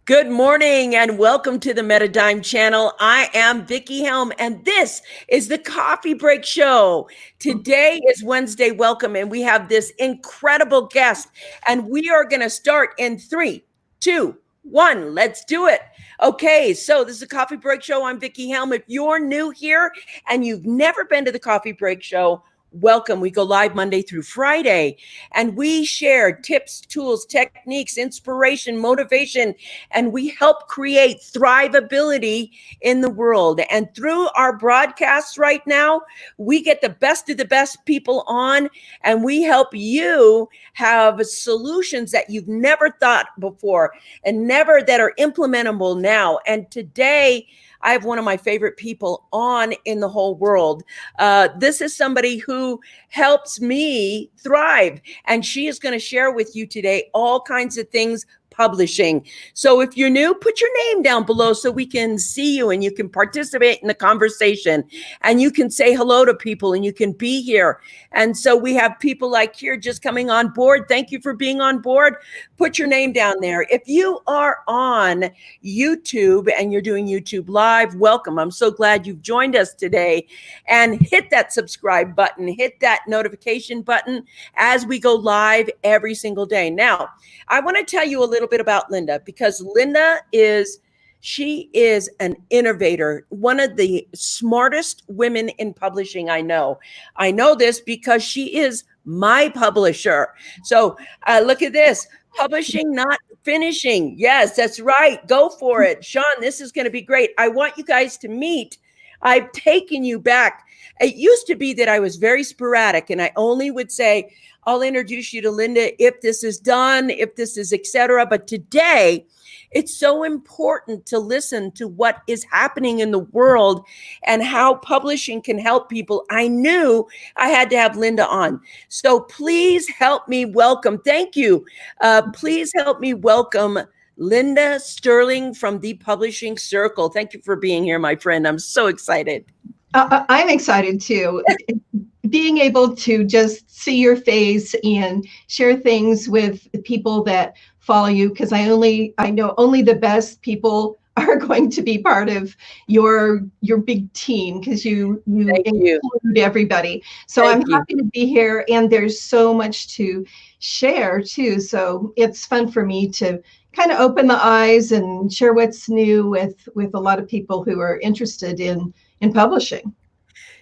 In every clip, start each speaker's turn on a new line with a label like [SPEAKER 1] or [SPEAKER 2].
[SPEAKER 1] Good morning and welcome to the Metadime channel. I am Vicki Helm and this is the Coffee Break Show. Today is Wednesday. Welcome, and we have this incredible guest, and we are going to start in 3, 2, 1. Let's do it. Okay, so this is a Coffee Break Show. I'm Vicki Helm. If you're new here and you've never been to the Coffee Break Show, welcome. We go live Monday through Friday, and we share tips, tools, techniques, inspiration, motivation, and we help create thrivability in the world. And through our broadcasts right now, we get the best of the best people on, and we help you have solutions that you've never thought before and never that are implementable now. And today, I have one of my favorite people on in the whole world. This is somebody who helps me thrive, and she is going to share with you today all kinds of things publishing. So if you're new, put your name down below so we can see you and you can participate in the conversation and you can say hello to people and you can be here. And so we have people like here just coming on board. Thank you for being on board. Put your name down there. If you are on YouTube and you're doing YouTube Live, welcome. I'm so glad you've joined us today. And hit that subscribe button, hit that notification button as we go live every single day. Now, I want to tell you a little bit about Linda, because Linda she is an innovator, one of the smartest women in publishing I know. I know this because she is my publisher. So look at this, publishing, not finishing. Yes, that's right. Go for it. Sean, this is going to be great. I want you guys to meet. I've taken you back. It used to be that I was very sporadic and I only would say, I'll introduce you to Linda if this is done, if this is etc. But today, it's so important to listen to what is happening in the world and how publishing can help people. I knew I had to have Linda on. So please help me welcome. Thank you. Please help me welcome Linda Stirling from the Publishing Circle. Thank you for being here, my friend. I'm so excited.
[SPEAKER 2] I'm excited too. Being able to just see your face and share things with people that follow you, because I know only the best people are going to be part of your big team, because you include everybody. So I'm happy to be here, and there's so much to share too. So it's fun for me to kind of open the eyes and share what's new with a lot of people who are interested in publishing.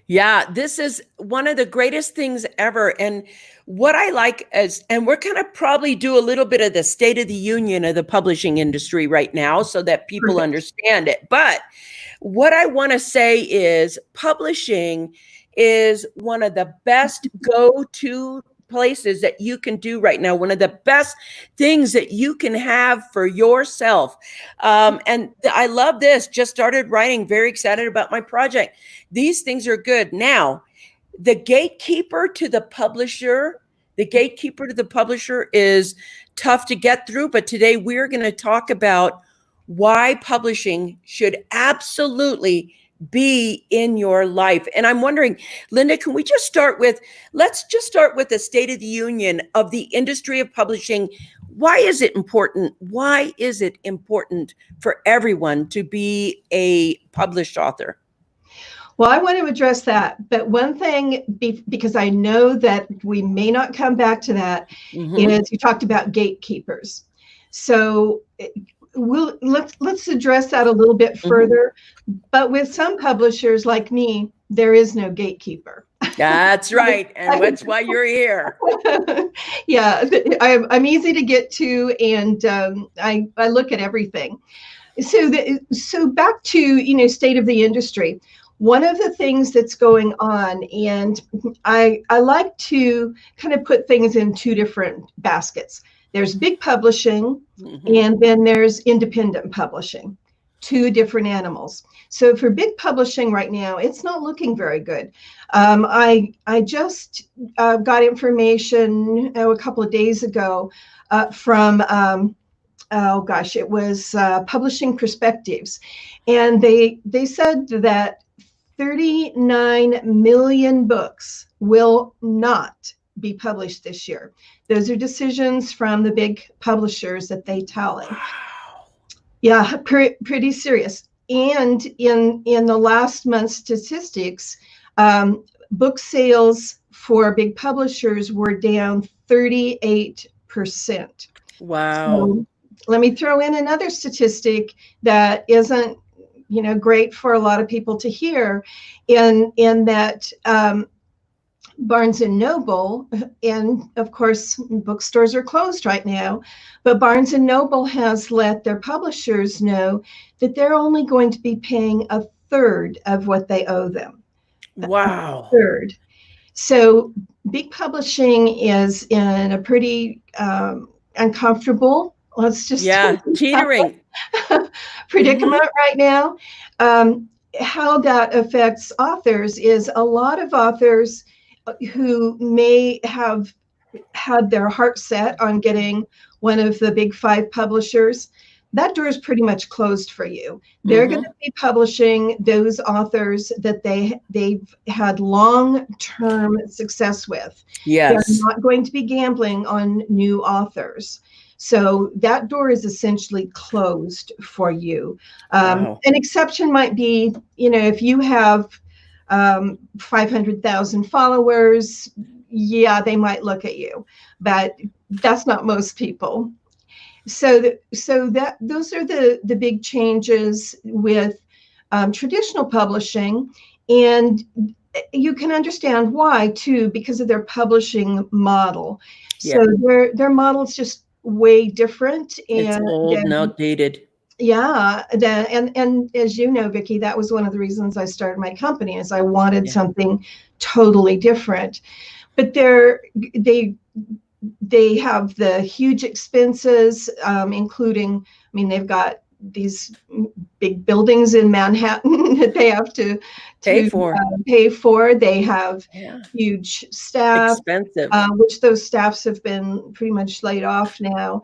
[SPEAKER 1] Yeah, this is one of the greatest things ever. And what I like is, and we're going to probably do a little bit of the State of the Union of the publishing industry right now so that people understand it. But what I want to say is publishing is one of the best go-to places that you can do right now, one of the best things that you can have for yourself. And I love this. Just started writing, very excited about my project. These things are good. Now, the gatekeeper to the publisher is tough to get through, but today we're going to talk about why publishing should absolutely be in your life. And I'm wondering, Linda, can we just let's just start with the State of the Union of the industry of publishing. Why is it important? Why is it important for everyone to be a published author?
[SPEAKER 2] Well, I want to address that. But one thing, because I know that we may not come back to that, is you talked about gatekeepers. So let's address that a little bit further. But with some publishers like me, there is no gatekeeper.
[SPEAKER 1] That's right. And that's why you're here.
[SPEAKER 2] Yeah, I'm easy to get to, and I look at everything. So back to, state of the industry. One of the things that's going on, and I like to kind of put things in two different baskets. There's big publishing, and then there's independent publishing, two different animals. So for big publishing right now, it's not looking very good. I just got information a couple of days ago from, it was Publishing Perspectives. And they said that 39 million books will not be published this year. Those are decisions from the big publishers that they tally. Yeah, pretty serious. And in the last month's statistics, book sales for big publishers were down 38%.
[SPEAKER 1] Wow.
[SPEAKER 2] So let me throw in another statistic that isn't, great for a lot of people to hear, in that Barnes and Noble, and of course, bookstores are closed right now, but Barnes and Noble has let their publishers know that they're only going to be paying a third of what they owe them.
[SPEAKER 1] Wow.
[SPEAKER 2] Third. So big publishing is in a pretty uncomfortable, let's just
[SPEAKER 1] teetering.
[SPEAKER 2] predicament right now. How that affects authors is a lot of authors who may have had their heart set on getting one of the big five publishers, that door is pretty much closed for you. They're going to be publishing those authors that they've had long-term success with.
[SPEAKER 1] Yes.
[SPEAKER 2] They're not going to be gambling on new authors. So that door is essentially closed for you.
[SPEAKER 1] Wow.
[SPEAKER 2] An exception might be, if you have 500,000 followers, yeah, they might look at you, but that's not most people. So those are the big changes with traditional publishing, and you can understand why too, because of their publishing model. So their model is just way different,
[SPEAKER 1] It's
[SPEAKER 2] and
[SPEAKER 1] old and outdated.
[SPEAKER 2] yeah, and as you know, Vicki, that was one of the reasons I started my company, is I wanted something totally different. But they have the huge expenses, including, they've got these big buildings in Manhattan that they have to pay for. They have huge staff,
[SPEAKER 1] expensive,
[SPEAKER 2] which those staffs have been pretty much laid off now.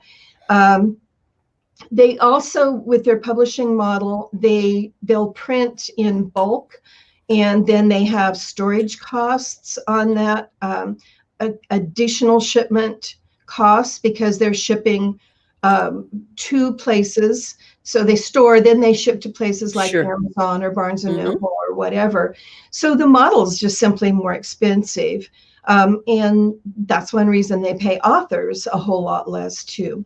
[SPEAKER 2] They also, with their publishing model, they'll print in bulk, and then they have storage costs on that, additional shipment costs, because they're shipping to places. So they store, then they ship to places like Amazon or Barnes and Noble or whatever. So the model is just simply more expensive. And that's one reason they pay authors a whole lot less too.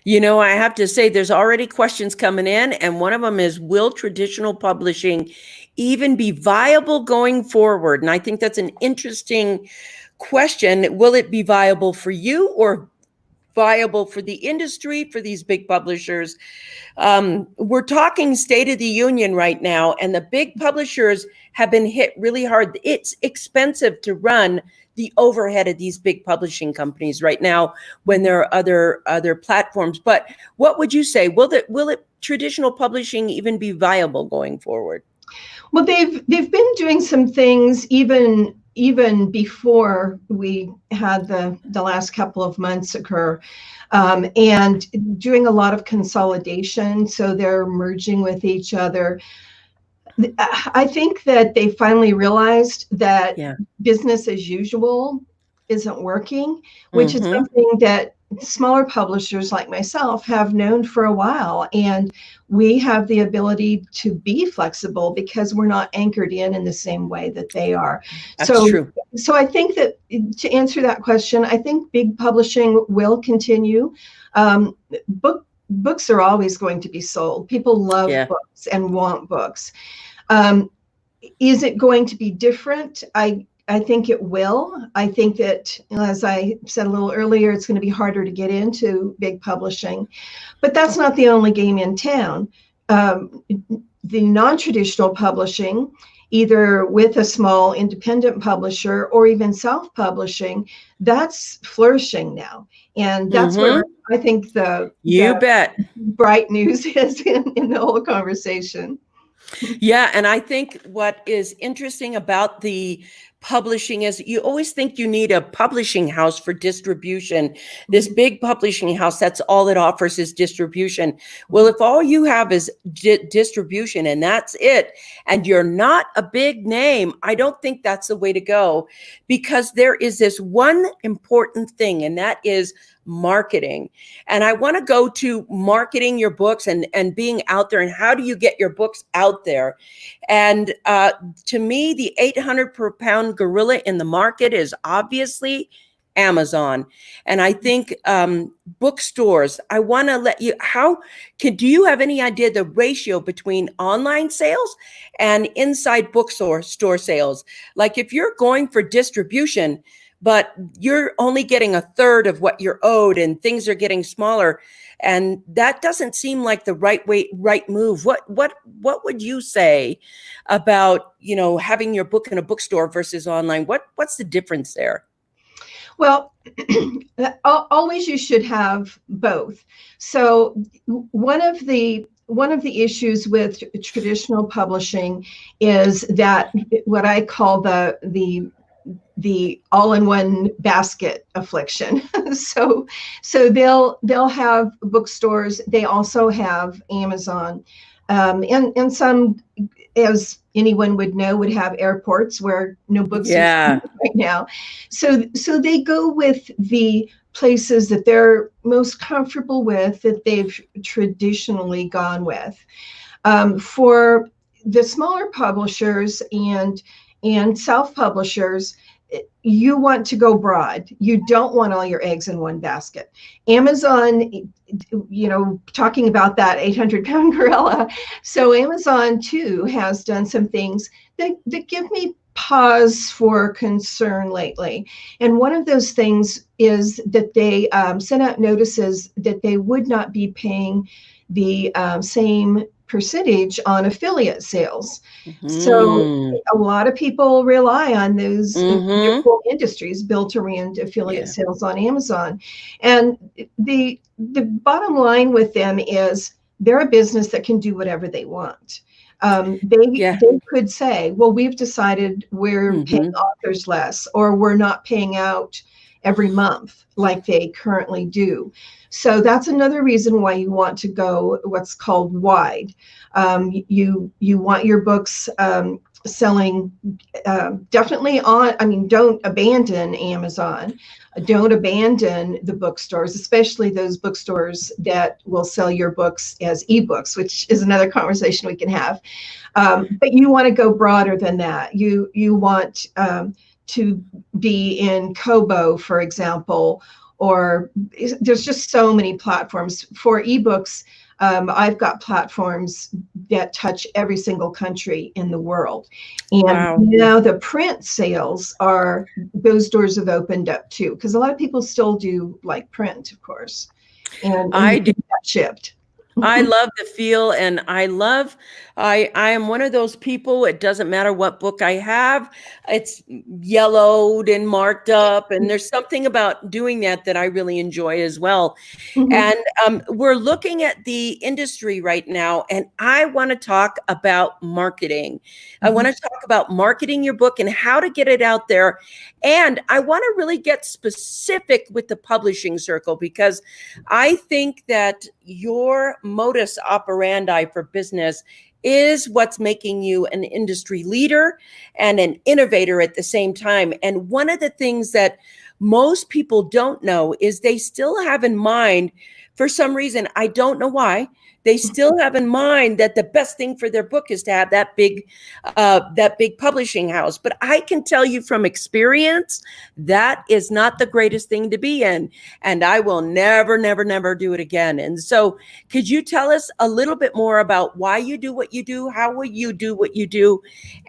[SPEAKER 1] I have to say, there's already questions coming in, and one of them is, will traditional publishing even be viable going forward? And I think that's an interesting question. Will it be viable for you, or viable for the industry, for these big publishers? We're talking State of the Union right now, and the big publishers have been hit really hard. It's expensive to run the overhead of these big publishing companies right now when there are other platforms. But what would you say? Will traditional publishing even be viable going forward?
[SPEAKER 2] Well, they've been doing some things even before we had the last couple of months occur, and doing a lot of consolidation. So they're merging with each other. I think that they finally realized that business as usual isn't working, which is something that smaller publishers like myself have known for a while. And we have the ability to be flexible because we're not anchored in the same way that they are.
[SPEAKER 1] That's true.
[SPEAKER 2] So I think that, to answer that question, I think big publishing will continue. Books are always going to be sold. People love books and want books. Is it going to be different? I think it will. I think that, as I said a little earlier, it's going to be harder to get into big publishing, but that's not the only game in town. The non-traditional publishing, either with a small independent publisher or even self-publishing, that's flourishing now. And that's where I think the bright news is in the whole conversation.
[SPEAKER 1] Yeah, and I think what is interesting about the publishing is, you always think you need a publishing house for distribution. This big publishing house, that's all it offers is distribution. Well, if all you have is distribution and that's it, and you're not a big name, I don't think that's the way to go, because there is this one important thing, and that is marketing. And I want to go to marketing your books and being out there, and how do you get your books out there? And to me, the 800 per pound gorilla in the market is obviously Amazon. And I think bookstores, I want to let you, do you have any idea the ratio between online sales and inside bookstore sales? Like if you're going for distribution, but you're only getting a third of what you're owed and things are getting smaller, and that doesn't seem like the right move. What would you say about, having your book in a bookstore versus online? What's the difference there?
[SPEAKER 2] Well, always you should have both. So one of the issues with traditional publishing is that what I call the all-in-one basket affliction. so they'll have bookstores. They also have Amazon, and some, as anyone would know, would have airports where no books are right now. So they go with the places that they're most comfortable with, that they've traditionally gone with. For the smaller publishers and self-publishers, you want to go broad. You don't want all your eggs in one basket. Amazon, talking about that 800-pound gorilla. So Amazon too has done some things that give me pause for concern lately. And one of those things is that they sent out notices that they would not be paying the same percentage on affiliate sales. So a lot of people rely on those industries built around affiliate sales on Amazon. And the bottom line with them is they're a business that can do whatever they want. They could say, well, we've decided we're paying authors less, or we're not paying out every month like they currently do. So that's another reason why you want to go what's called wide. You want your books selling definitely on, don't abandon Amazon. Don't abandon the bookstores, especially those bookstores that will sell your books as ebooks, which is another conversation we can have. But you want to go broader than that. You want to be in Kobo, for example, or there's just so many platforms. For ebooks, I've got platforms that touch every single country in the world. And now the print sales those doors have opened up too, because a lot of people still do like print, of course. And I do that shift.
[SPEAKER 1] I love the feel, and I am one of those people, it doesn't matter what book I have, it's yellowed and marked up, and there's something about doing that I really enjoy as well. And we're looking at the industry right now, and I want to talk about marketing. I want to talk about marketing your book and how to get it out there. And I want to really get specific with the publishing circle, because I think that your modus operandi for business is what's making you an industry leader and an innovator at the same time. And one of the things that most people don't know is they still have in mind, for some reason, I don't know why, they still have in mind that the best thing for their book is to have that big publishing house. But I can tell you from experience, that is not the greatest thing to be in. And I will never, never, never do it again. And so could you tell us a little bit more about why you do what you do? How will you do what you do?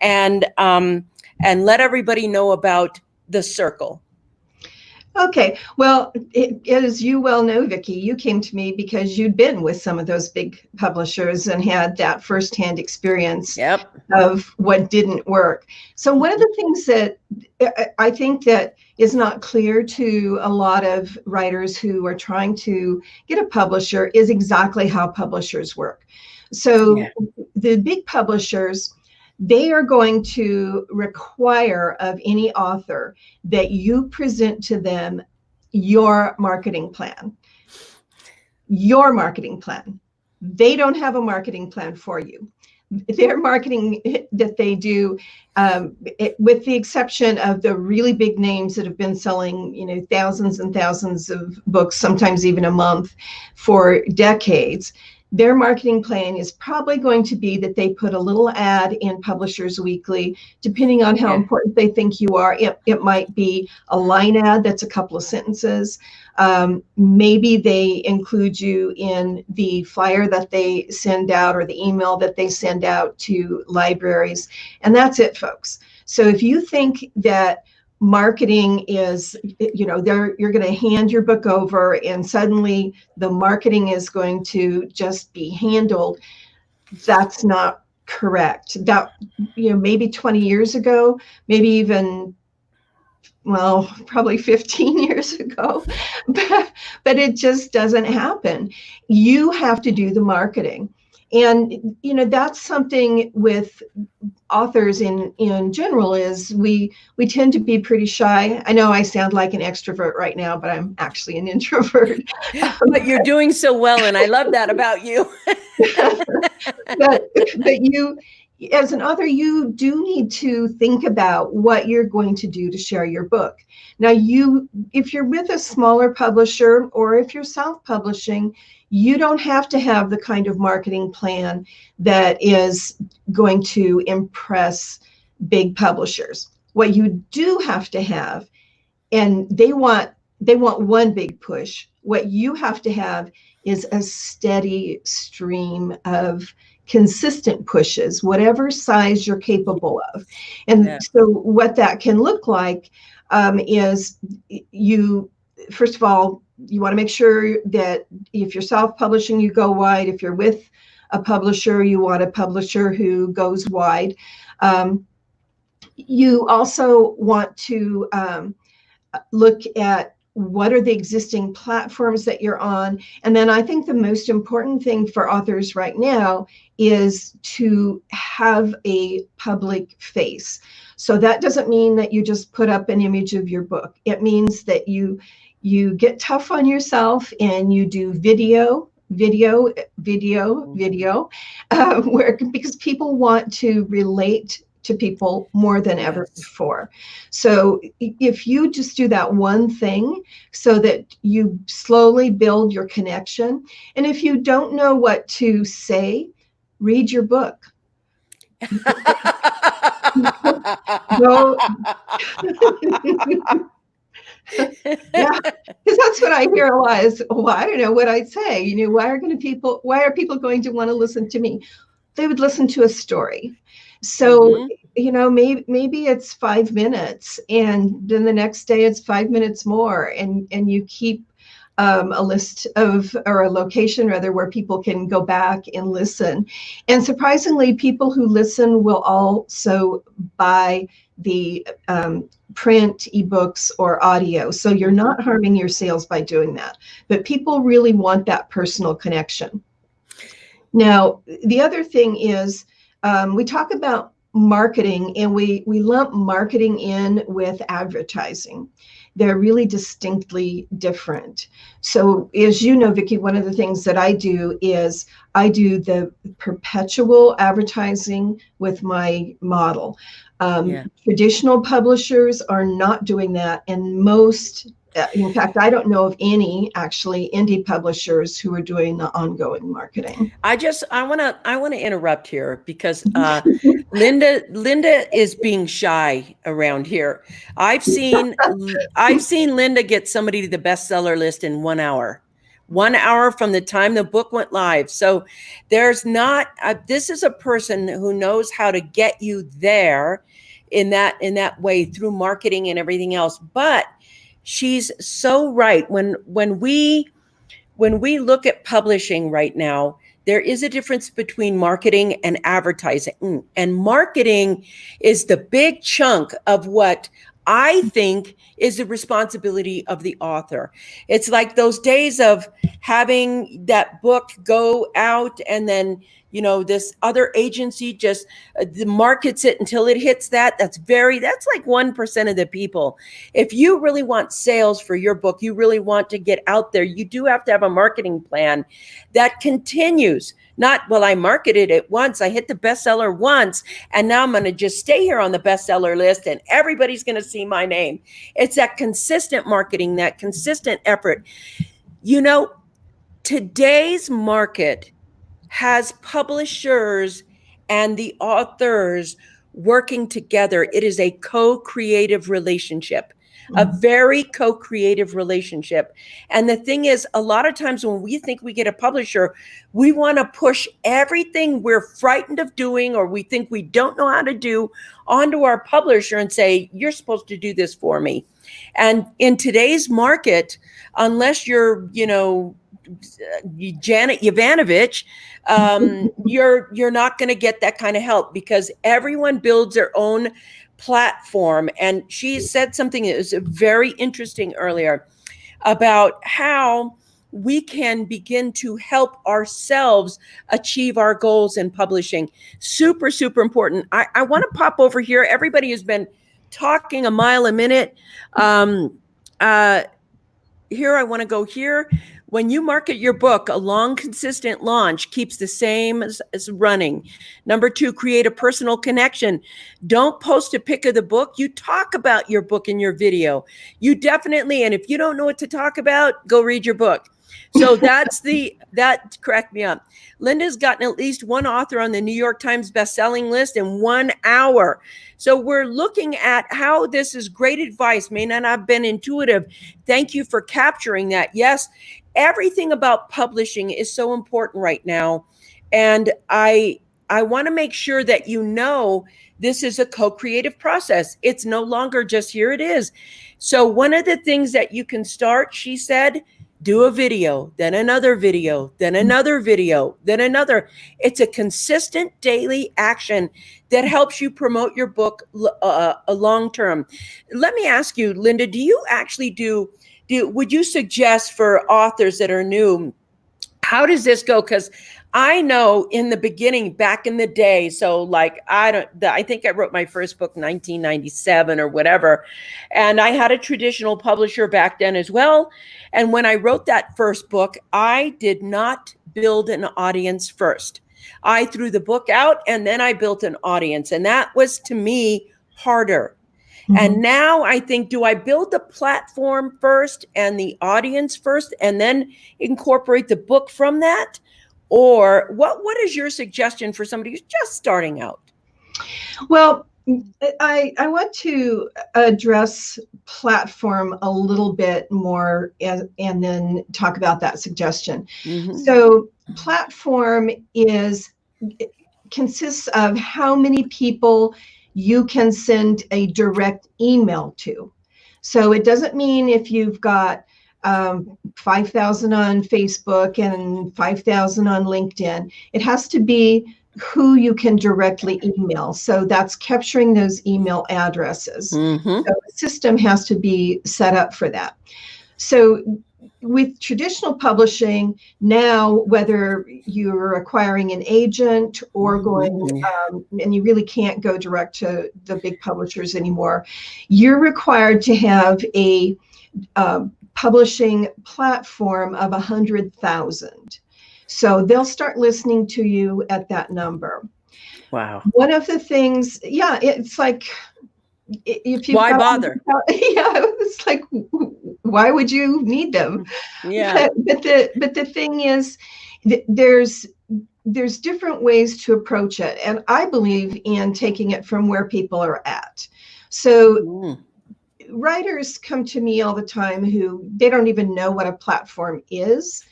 [SPEAKER 1] And let everybody know about the circle.
[SPEAKER 2] Okay. Well, as you well know, Vicki, you came to me because you'd been with some of those big publishers and had that firsthand experience of what didn't work. So one of the things that I think that is not clear to a lot of writers who are trying to get a publisher is exactly how publishers work. So the big publishers, they are going to require of any author that you present to them your marketing plan. Your marketing plan. They don't have a marketing plan for you. Their marketing that they do, with the exception of the really big names that have been selling, thousands and thousands of books, sometimes even a month for decades, their marketing plan is probably going to be that they put a little ad in Publishers Weekly, depending on how important they think you are. It might be a line ad that's a couple of sentences. Maybe they include you in the flyer that they send out or the email that they send out to libraries. And that's it, folks. So if you think that marketing is, you're going to hand your book over and suddenly the marketing is going to just be handled, that's not correct. That, maybe 20 years ago, maybe even, well, probably 15 years ago, but it just doesn't happen. You have to do the marketing. And, that's something with authors in general is we tend to be pretty shy. I know I sound like an extrovert right now, but I'm actually an introvert.
[SPEAKER 1] But you're doing so well, and I love that about you.
[SPEAKER 2] but you, as an author, you do need to think about what you're going to do to share your book. Now, if you're with a smaller publisher or if you're self-publishing, you don't have to have the kind of marketing plan that is going to impress big publishers. What you do have to have, and they want one big push, what you have to have is a steady stream of consistent pushes, whatever size you're capable of. And so what that can look like is first of all, you want to make sure that if you're self-publishing, you go wide. If you're with a publisher, you want a publisher who goes wide. You also want to look at what are the existing platforms that you're on. And then I think the most important thing for authors right now is to have a public face. So that doesn't mean that you just put up an image of your book. It means that you get tough on yourself and you do video, because people want to relate to people more than ever before. So if you just do that one thing so that you slowly build your connection, and if you don't know what to say, read your book. Go. Yeah, because that's what I hear a lot is, I don't know what I'd say. Why are people going to want to listen to me? They would listen to a story. So, maybe it's 5 minutes, and then the next day it's 5 minutes more, and you keep a list of, or a location rather, where people can go back and listen. And surprisingly, people who listen will also buy the print, ebooks, or audio. So you're not harming your sales by doing that. But people really want that personal connection. Now, the other thing is, we talk about marketing, and we lump marketing in with advertising. They're really distinctly different. So as you know, Vicki, one of the things that I do is I do the perpetual advertising with my model. Traditional publishers are not doing that, and most, in fact, I don't know of any actually indie publishers who are doing the ongoing marketing.
[SPEAKER 1] I want to interrupt here because Linda is being shy around here. I've seen Linda get somebody to the bestseller list in 1 hour. 1 hour from the time the book went live. So there's not, this is a person who knows how to get you there in that way through marketing and everything else. But she's so right. When we look at publishing right now, there is a difference between marketing and advertising. And marketing is the big chunk of what I think is the responsibility of the author. It's like those days of having that book go out and then, this other agency just markets it until it hits that. That's like 1% of the people. If you really want sales for your book, you really want to get out there, you do have to have a marketing plan that continues. Not, well, I marketed it once, I hit the bestseller once, and now I'm going to just stay here on the bestseller list and everybody's going to see my name. It's that consistent marketing, that consistent effort. Today's market has publishers and the authors working together. It is a co-creative relationship, a very co-creative relationship. And the thing is, a lot of times when we think we get a publisher, we want to push everything we're frightened of doing or we think we don't know how to do onto our publisher and say, you're supposed to do this for me. And in today's market, unless you're, Janet Yovanovitch, you're not going to get that kind of help because everyone builds their own platform. And she said something that was very interesting earlier about how we can begin to help ourselves achieve our goals in publishing. Super, super important. I want to pop over here. Everybody has been talking a mile a minute. Here, I want to go here. When you market your book, a long, consistent launch keeps the same as running. Number 2, create a personal connection. Don't post a pic of the book. You talk about your book in your video. You definitely, and if you don't know what to talk about, go read your book. So that cracked me up. Linda's gotten at least one author on the New York Times bestselling list in 1 hour. So we're looking at how this is great advice, may not have been intuitive. Thank you for capturing that. Yes, everything about publishing is so important right now. And I want to make sure that this is a co-creative process. It's no longer just here it is. So one of the things that you can start, she said, do a video, then another video, then another video, then another. It's a consistent daily action that helps you promote your book long term. Let me ask you, Linda, do you actually would you suggest for authors that are new, how does this go? Because I know in the beginning, back in the day, so like, I think I wrote my first book in 1997 or whatever. And I had a traditional publisher back then as well. And when I wrote that first book, I did not build an audience first. I threw the book out and then I built an audience. And that was, to me, harder. Mm-hmm. And now I think, do I build the platform first and the audience first and then incorporate the book from that? Or what is your suggestion for somebody who's just starting out?
[SPEAKER 2] Well, I want to address platform a little bit more and then talk about that suggestion. Mm-hmm. So platform consists of how many people you can send a direct email to. So it doesn't mean if you've got 5,000 on Facebook and 5,000 on LinkedIn. It has to be who you can directly email. So that's capturing those email addresses. Mm-hmm. So the system has to be set up for that. So with traditional publishing now, whether you're acquiring an agent or going, and you really can't go direct to the big publishers anymore, you're required to have a publishing platform of 100,000. So they'll start listening to you at that number.
[SPEAKER 1] Wow.
[SPEAKER 2] One of the things, it's like, if you
[SPEAKER 1] why bother?
[SPEAKER 2] It's like, why would you need them?
[SPEAKER 1] Yeah.
[SPEAKER 2] But the thing is, there's different ways to approach it, and I believe in taking it from where people are at. So writers come to me all the time who they don't even know what a platform is,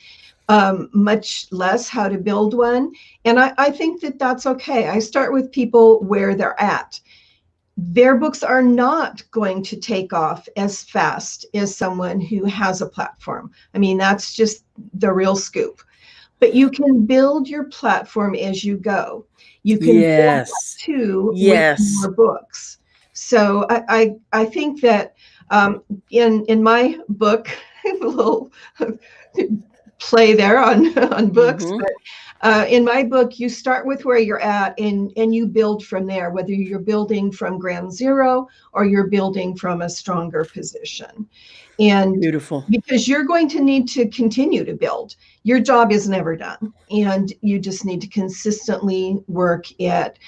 [SPEAKER 2] much less how to build one. And I think that that's okay. I start with people where they're at. Their books are not going to take off as fast as someone who has a platform. I mean, that's just the real scoop. But you can build your platform as you go. You can build that too with more books. So I think that in my book, a little play there on books,
[SPEAKER 1] Mm-hmm.
[SPEAKER 2] but in my book, you start with where you're at and you build from there, whether you're building from ground zero or you're building from a stronger position. And
[SPEAKER 1] Beautiful.
[SPEAKER 2] because you're going to need to continue to build, your job is never done. And you just need to consistently work at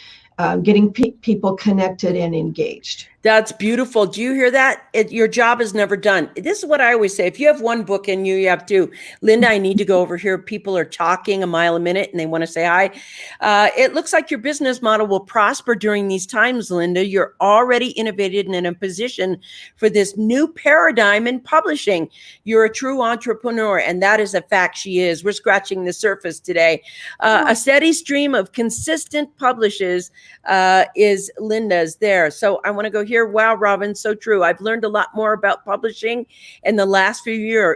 [SPEAKER 2] getting people connected and engaged.
[SPEAKER 1] That's beautiful. Do you hear that? Your job is never done. This is what I always say. If you have one book and you have two, Linda, I need to go over here. People are talking a mile a minute and they want to say hi. It looks like your business model will prosper during these times, Linda. You're already innovated and in a position for this new paradigm in publishing. You're a true entrepreneur, and that is a fact. She is. We're scratching the surface today. A steady stream of consistent publishes is Linda's there. So I want to go here. Wow, Robin, so true. I've learned a lot more about publishing in the last few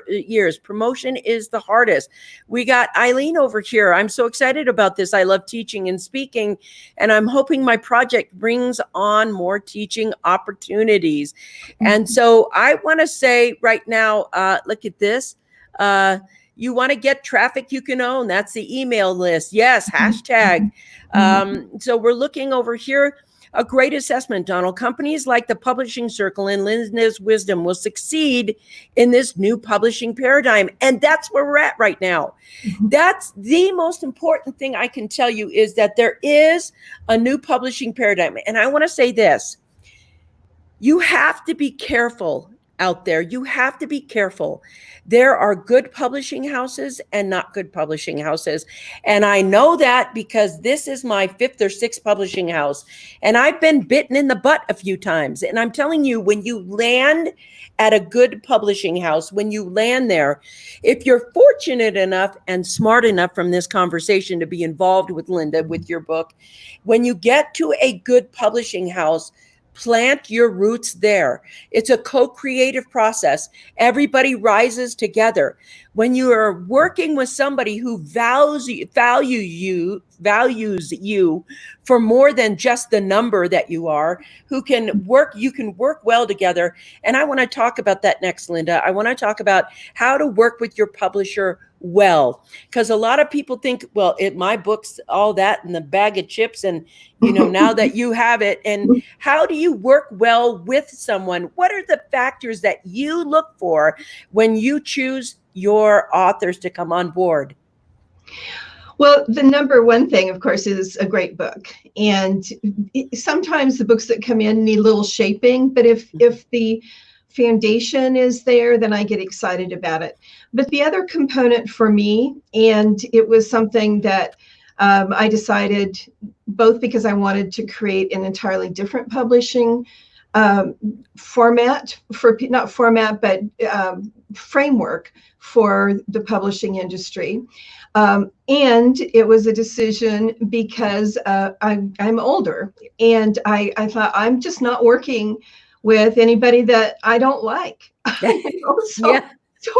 [SPEAKER 1] years. Promotion is the hardest. We got Eileen over here. I'm so excited about this. I love teaching and speaking, and I'm hoping my project brings on more teaching opportunities. And so I want to say right now, look at this. You want to get traffic you can own. That's the email list. Yes, hashtag. So we're looking over here. A great assessment, Donald. Companies like the Publishing Circle and Linda's Wisdom will succeed in this new publishing paradigm. And that's where we're at right now. That's the most important thing I can tell you, is that there is a new publishing paradigm. And I want to say this. You have to be careful out there. You have to be careful. There are good publishing houses and not good publishing houses. And I know that because this is my fifth or sixth publishing house. And I've been bitten in the butt a few times. And I'm telling you, when you land at a good publishing house, when you land there, if you're fortunate enough and smart enough from this conversation to be involved with Linda, with your book, when you get to a good publishing house, plant your roots there. It's a co-creative process. Everybody rises together. When you are working with somebody who values you for more than just the number that you are, you can work well together. And I want to talk about that next, Linda. I want to talk about how to work with your publisher well, because a lot of people think, well, my book's all that in the bag of chips, and now that you have it. And how do you work well with someone? What are the factors that you look for when you choose your authors to come on board?
[SPEAKER 2] Well, the number one thing, of course, is a great book. And sometimes the books that come in need a little shaping, but if the foundation is there, then I get excited about it. But the other component for me, and it was something that I decided, both because I wanted to create an entirely different publishing framework for the publishing industry. And it was a decision because I'm older, and I thought, I'm just not working with anybody that I don't like. So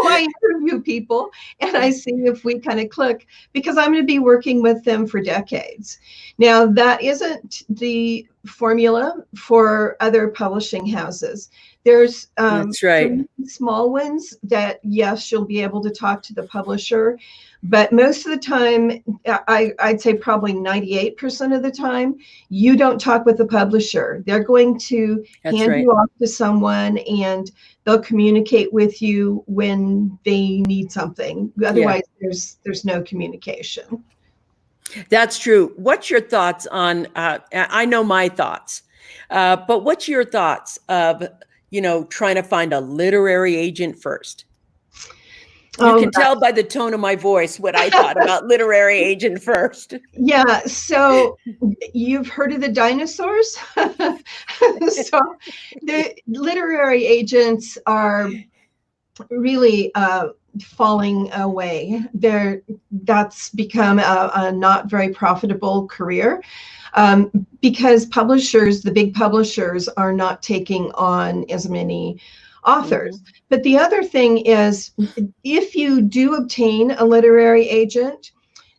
[SPEAKER 2] I interview people and I see if we kind of click, because I'm going to be working with them for decades. Now, that isn't the formula for other publishing houses. There's
[SPEAKER 1] That's right.
[SPEAKER 2] small ones that, yes, you'll be able to talk to the publisher. But most of the time, I'd say probably 98% of the time, you don't talk with the publisher. They're going to hand you off to someone, and they'll communicate with you when they need something. Otherwise, there's no communication.
[SPEAKER 1] That's true. What's your thoughts on, I know my thoughts, but what's your thoughts of, trying to find a literary agent first? You can tell by the tone of my voice what I thought about literary agent first.
[SPEAKER 2] Yeah. So you've heard of the dinosaurs? So the literary agents are really falling away. That's become a not very profitable career because the big publishers, are not taking on as many authors. But the other thing is, if you do obtain a literary agent,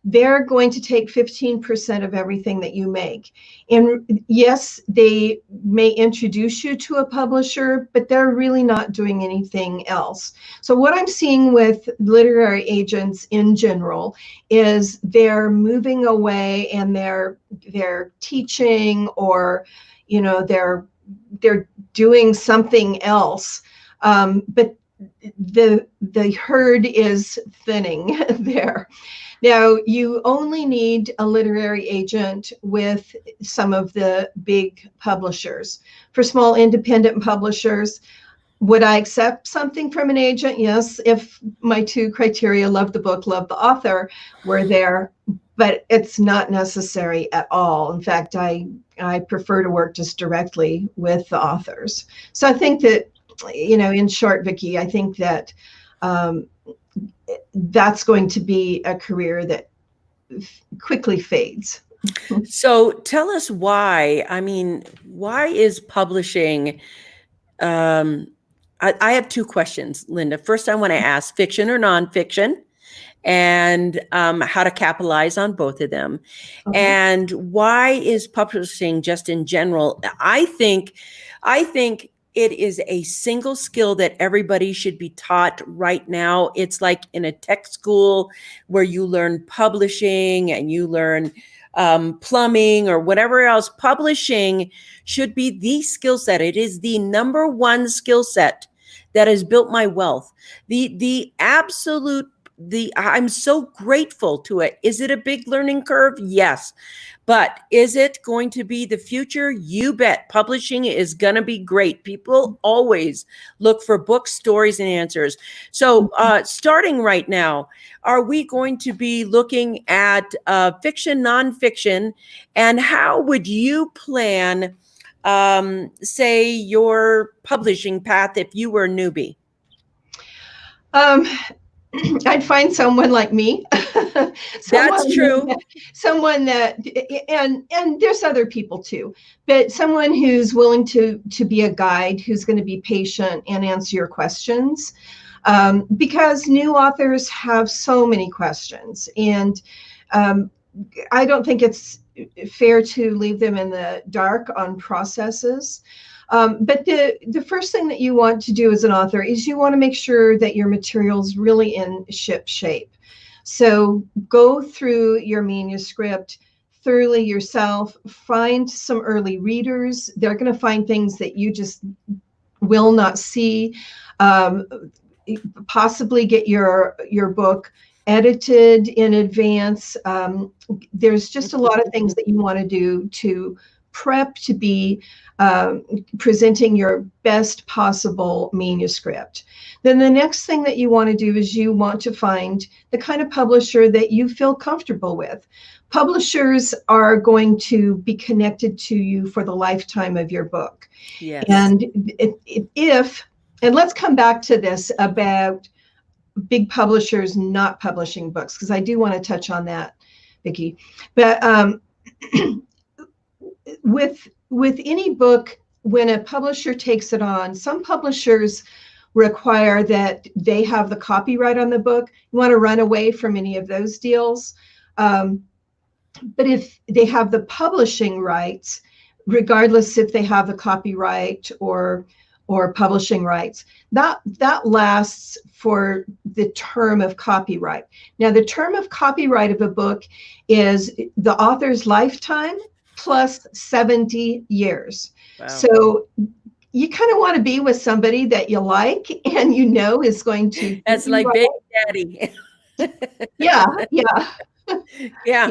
[SPEAKER 2] they're going to take 15% of everything that you make. And yes, they may introduce you to a publisher, but they're really not doing anything else. So what I'm seeing with literary agents in general is they're moving away, and they're teaching, or they're doing something else. But the herd is thinning there. Now, you only need a literary agent with some of the big publishers. For small independent publishers, would I accept something from an agent? Yes, if my two criteria, love the book, love the author, were there, but it's not necessary at all. In fact, I prefer to work just directly with the authors. So I think that, in short, Vicki, I think that that's going to be a career that quickly fades.
[SPEAKER 1] So tell us why. I mean, why is publishing? I have two questions, Linda. First, I want to ask fiction or nonfiction, and how to capitalize on both of them.
[SPEAKER 2] Okay.
[SPEAKER 1] And why is publishing just in general? I think it is a single skill that everybody should be taught right now. It's like in a tech school where you learn publishing and you learn plumbing or whatever else. Publishing should be the skill set. It is the number one skill set that has built my wealth. The absolute I'm so grateful to it. Is it a big learning curve? Yes. But is it going to be the future? You bet. Publishing is going to be great. People always look for books, stories, and answers. So starting right now, are we going to be looking at fiction, nonfiction, and how would you plan, say, your publishing path if you were a newbie?
[SPEAKER 2] I'd find someone like me.
[SPEAKER 1] That's true.
[SPEAKER 2] Someone that, and there's other people too, but someone who's willing to be a guide, who's going to be patient and answer your questions, because new authors have so many questions, and I don't think it's fair to leave them in the dark on processes. But the first thing that you want to do as an author is you want to make sure that your material's really in ship shape. So go through your manuscript thoroughly yourself, find some early readers. They're going to find things that you just will not see. Possibly get your book edited in advance. There's just a lot of things that you want to do to prep to be presenting your best possible manuscript. Then the next thing that you want to do is you want to find the kind of publisher that you feel comfortable with. Publishers are going to be connected to you for the lifetime of your book.
[SPEAKER 1] Yes.
[SPEAKER 2] And and let's come back to this about big publishers not publishing books, because I do want to touch on that, Vicki. But with any book, when a publisher takes it on, some publishers require that they have the copyright on the book. You want to run away from any of those deals. But if they have the publishing rights, regardless if they have the copyright or publishing rights, that lasts for the term of copyright. Now, the term of copyright of a book is the author's lifetime plus 70 years. Wow. So you kind of want to be with somebody that you like and is going to.
[SPEAKER 1] That's like Big Daddy.
[SPEAKER 2] Yeah.
[SPEAKER 1] Yeah.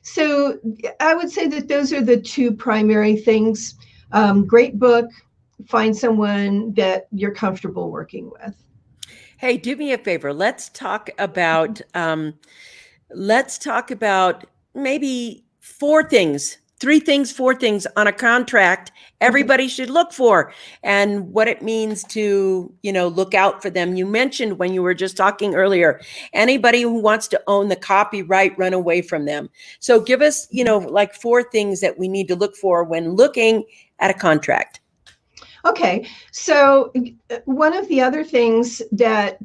[SPEAKER 2] So I would say that those are the two primary things. Great book, find someone that you're comfortable working with.
[SPEAKER 1] Hey, do me a favor. Let's talk about maybe four things on a contract everybody should look for, and what it means to, look out for them. You mentioned when you were just talking earlier, anybody who wants to own the copyright, run away from them. So give us, like four things that we need to look for when looking at a contract.
[SPEAKER 2] Okay. So one of the other things that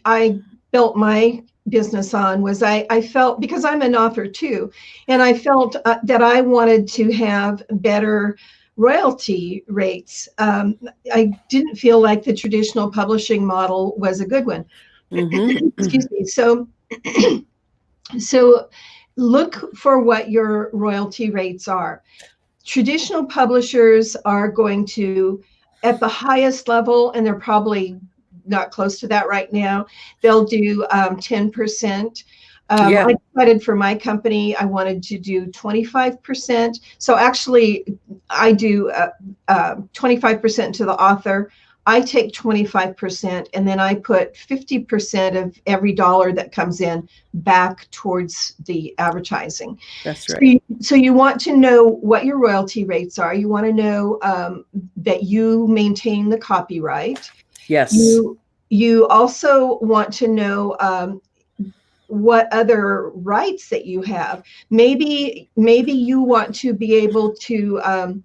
[SPEAKER 2] I built my business on was I felt, because I'm an author too, and I felt that I wanted to have better royalty rates. I didn't feel like the traditional publishing model was a good one.
[SPEAKER 1] Mm-hmm.
[SPEAKER 2] Excuse me. So look for what your royalty rates are. Traditional publishers are going to, at the highest level, and they're probably not close to that right now, they'll do 10%.
[SPEAKER 1] Yeah.
[SPEAKER 2] I decided for my company, I wanted to do 25%. So actually, I do 25% to the author. I take 25%, and then I put 50% of every dollar that comes in back towards the advertising.
[SPEAKER 1] That's
[SPEAKER 2] So
[SPEAKER 1] right.
[SPEAKER 2] you want to know what your royalty rates are. You want to know that you maintain the copyright.
[SPEAKER 1] Yes.
[SPEAKER 2] You also want to know what other rights that you have. Maybe you want to be able to,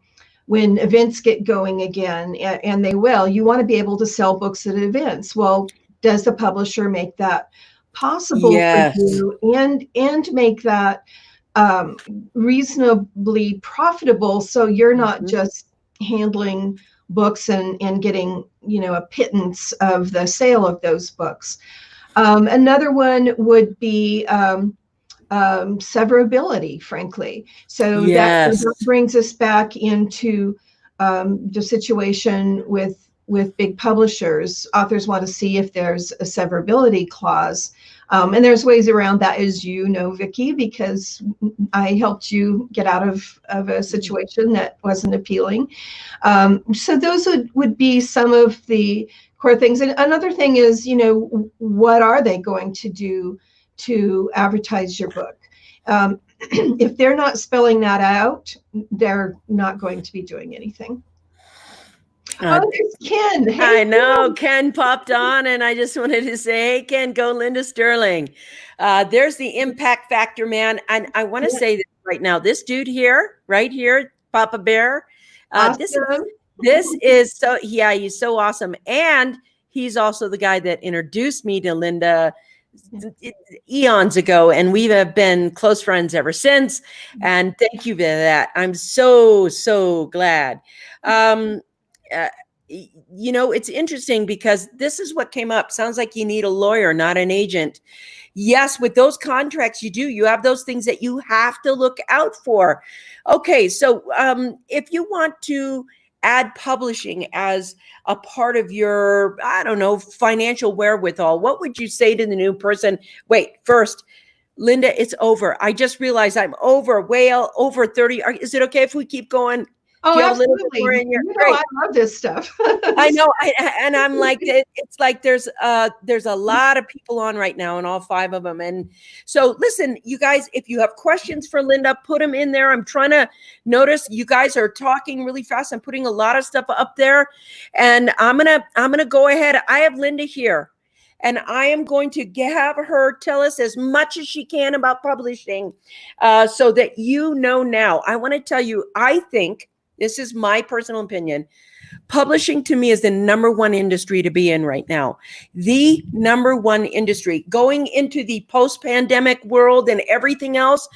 [SPEAKER 2] when events get going again, and they will, you want to be able to sell books at events. Well, does the publisher make that possible for
[SPEAKER 1] Yes.
[SPEAKER 2] you, and make that reasonably profitable, so you're not
[SPEAKER 1] Mm-hmm.
[SPEAKER 2] just handling books and getting, a pittance of the sale of those books. Another one would be severability, frankly. So that
[SPEAKER 1] Yes.
[SPEAKER 2] brings us back into the situation with big publishers. Authors want to see if there's a severability clause. And there's ways around that, as you know, Vicki, because I helped you get out of a situation that wasn't appealing. So those would be some of the core things. And another thing is, what are they going to do to advertise your book? If they're not spelling that out, they're not going to be doing anything.
[SPEAKER 1] Uh,
[SPEAKER 2] Oh, there's Ken. Hey,
[SPEAKER 1] I know
[SPEAKER 2] Ken.
[SPEAKER 1] Ken popped on, and I just wanted to say, hey, Ken, go Linda Stirling. There's the impact factor, man. And I want to say this right now. This dude here, right here, Papa Bear, this
[SPEAKER 2] Awesome.
[SPEAKER 1] is so, yeah, he's so awesome. And he's also the guy that introduced me to Linda eons ago, and we have been close friends ever since. And thank you for that. I'm so glad. Uh, it's interesting because this is what came up. Sounds like you need a lawyer, not an agent. Yes, with those contracts, you have those things that you have to look out for. Okay, so if you want to add publishing as a part of your, I don't know, financial wherewithal, what would you say to the new person? Wait, first, Linda, it's over. I just realized I'm way over 30. Is it okay if we keep going?
[SPEAKER 2] Oh,
[SPEAKER 1] Do you have a little bit more
[SPEAKER 2] absolutely.
[SPEAKER 1] in your
[SPEAKER 2] I love this stuff.
[SPEAKER 1] I know, and I'm like, it's like there's a lot of people on right now, and all 5 of them. And so, listen, you guys, if you have questions for Linda, put them in there. I'm trying to notice you guys are talking really fast. I'm putting a lot of stuff up there, and I'm gonna go ahead. I have Linda here, and I am going to have her tell us as much as she can about publishing, so that now. I want to tell you, I think this is my personal opinion. Publishing to me is the number one industry to be in right now. The number one industry going into the post-pandemic world and everything else.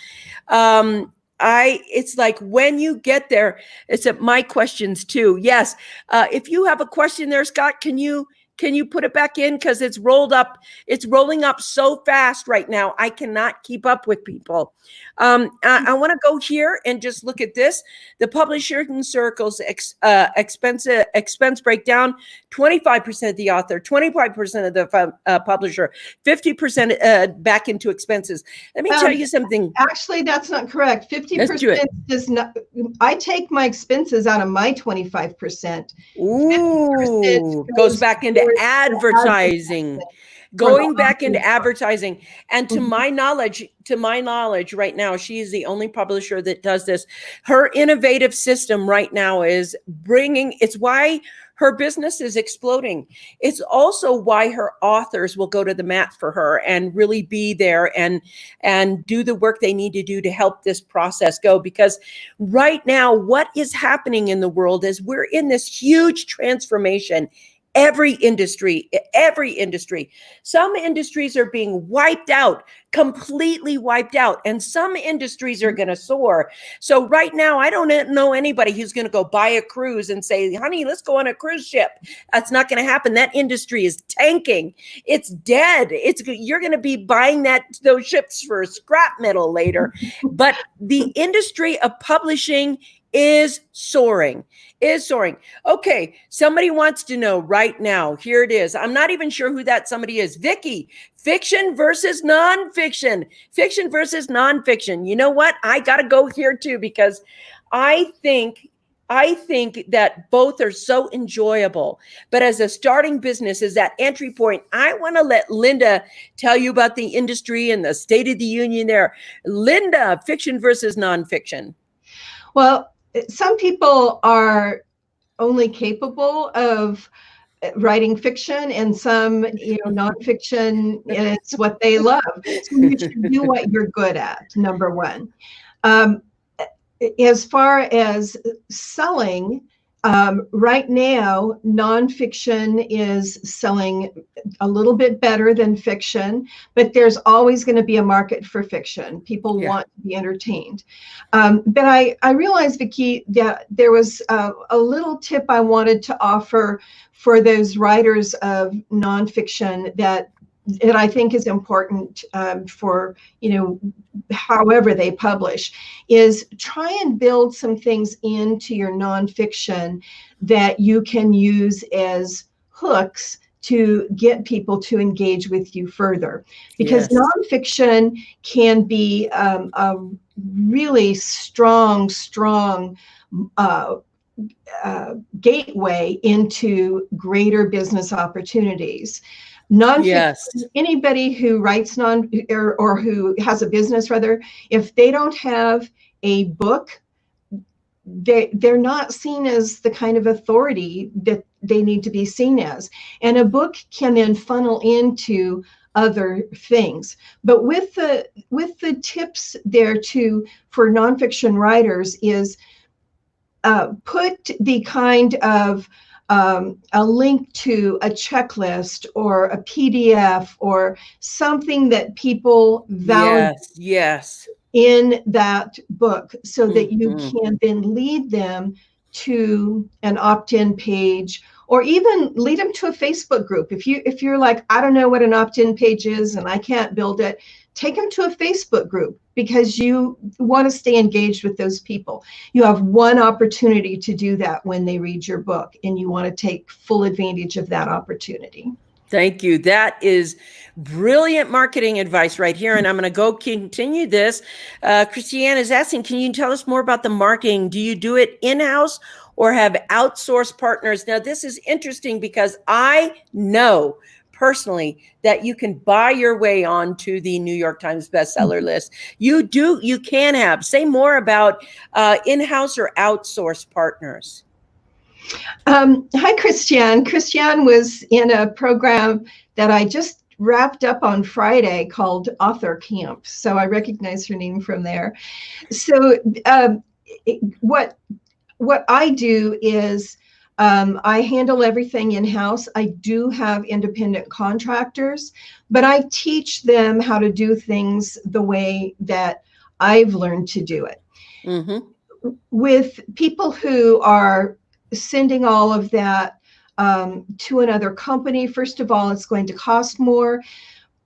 [SPEAKER 1] It's like when you get there, it's my questions too. Yes. If you have a question there, Scott, can you put it back in? Because it's rolling up so fast right now. I cannot keep up with people. I want to go here and just look at this. The Publisher Circle's expense breakdown: 25% of the author, 25% of the publisher, 50% back into expenses. Let me tell you something.
[SPEAKER 2] Actually, that's not correct. 50% does not. I take my expenses out of my 25%.
[SPEAKER 1] Ooh, goes back into advertising. Going back into advertising. And to my knowledge right now, she is the only publisher that does this. Her innovative system right now is it's why her business is exploding. It's also why her authors will go to the mat for her and really be there and do the work they need to do to help this process go. Because right now, what is happening in the world is we're in this huge transformation. every industry, every industry. Some industries are being wiped out, completely wiped out, and some industries are going to soar. So right now, I don't know anybody who's going to go buy a cruise and say, honey, let's go on a cruise ship. That's not going to happen. That industry is tanking. It's dead. You're going to be buying those ships for scrap metal later. But the industry of publishing is soaring. Okay, somebody wants to know right now. Here it is. I'm not even sure who that somebody is. Vicky, fiction versus nonfiction. Fiction versus nonfiction. You know what? I got to go here too, because I think that both are so enjoyable. But as a starting business, as that entry point, I want to let Linda tell you about the industry and the State of the Union there. Linda, fiction versus nonfiction.
[SPEAKER 2] Well, some people are only capable of writing fiction, and some, nonfiction, it's what they love. So you should do what you're good at, number one. As far as selling, right now, nonfiction is selling a little bit better than fiction, but there's always going to be a market for fiction. People want to be entertained. But I realized, Vicki, that there was a little tip I wanted to offer for those writers of nonfiction that I think is important for, however they publish, is try and build some things into your nonfiction that you can use as hooks to get people to engage with you further. Because nonfiction can be a really strong gateway into greater business opportunities. Nonfiction, anybody who writes or who has a business, rather, if they don't have a book, they're not seen as the kind of authority that they need to be seen as. And a book can then funnel into other things. But with the tips there too for nonfiction writers is put the kind of a link to a checklist or a PDF or something that people value in that book, so that you can then lead them to an opt-in page, or even lead them to a Facebook group. If you're like, I don't know what an opt-in page is and I can't build it, take them to a Facebook group, because you want to stay engaged with those people. You have one opportunity to do that when they read your book, and you want to take full advantage of that opportunity.
[SPEAKER 1] Thank you. That is brilliant marketing advice right here. And I'm going to go continue this. Christiane is asking, can you tell us more about the marketing? Do you do it in-house or have outsourced partners? Now, this is interesting because I know personally that you can buy your way onto the New York Times bestseller list. You can have. Say more about in-house or outsourced partners.
[SPEAKER 2] Hi, Christiane. Christiane was in a program that I just wrapped up on Friday called Author Camp. So I recognize her name from there. So what I do is I handle everything in-house. I do have independent contractors, but I teach them how to do things the way that I've learned to do it. Mm-hmm. With people who are sending all of that to another company, first of all, it's going to cost more.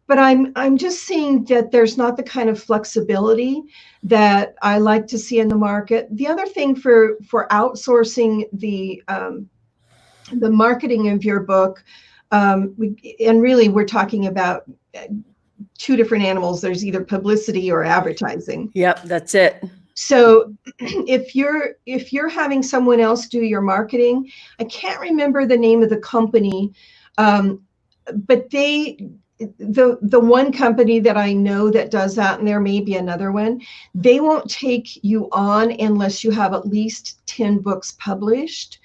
[SPEAKER 2] But I'm just seeing that there's not the kind of flexibility that I like to see in the market. The other thing for outsourcing the marketing of your book, and really we're talking about two different animals. There's either publicity or advertising.
[SPEAKER 1] Yep, that's it.
[SPEAKER 2] So if you're having someone else do your marketing, I can't remember the name of the company, but the one company that I know that does that, and there may be another one, they won't take you on unless you have at least 10 books published,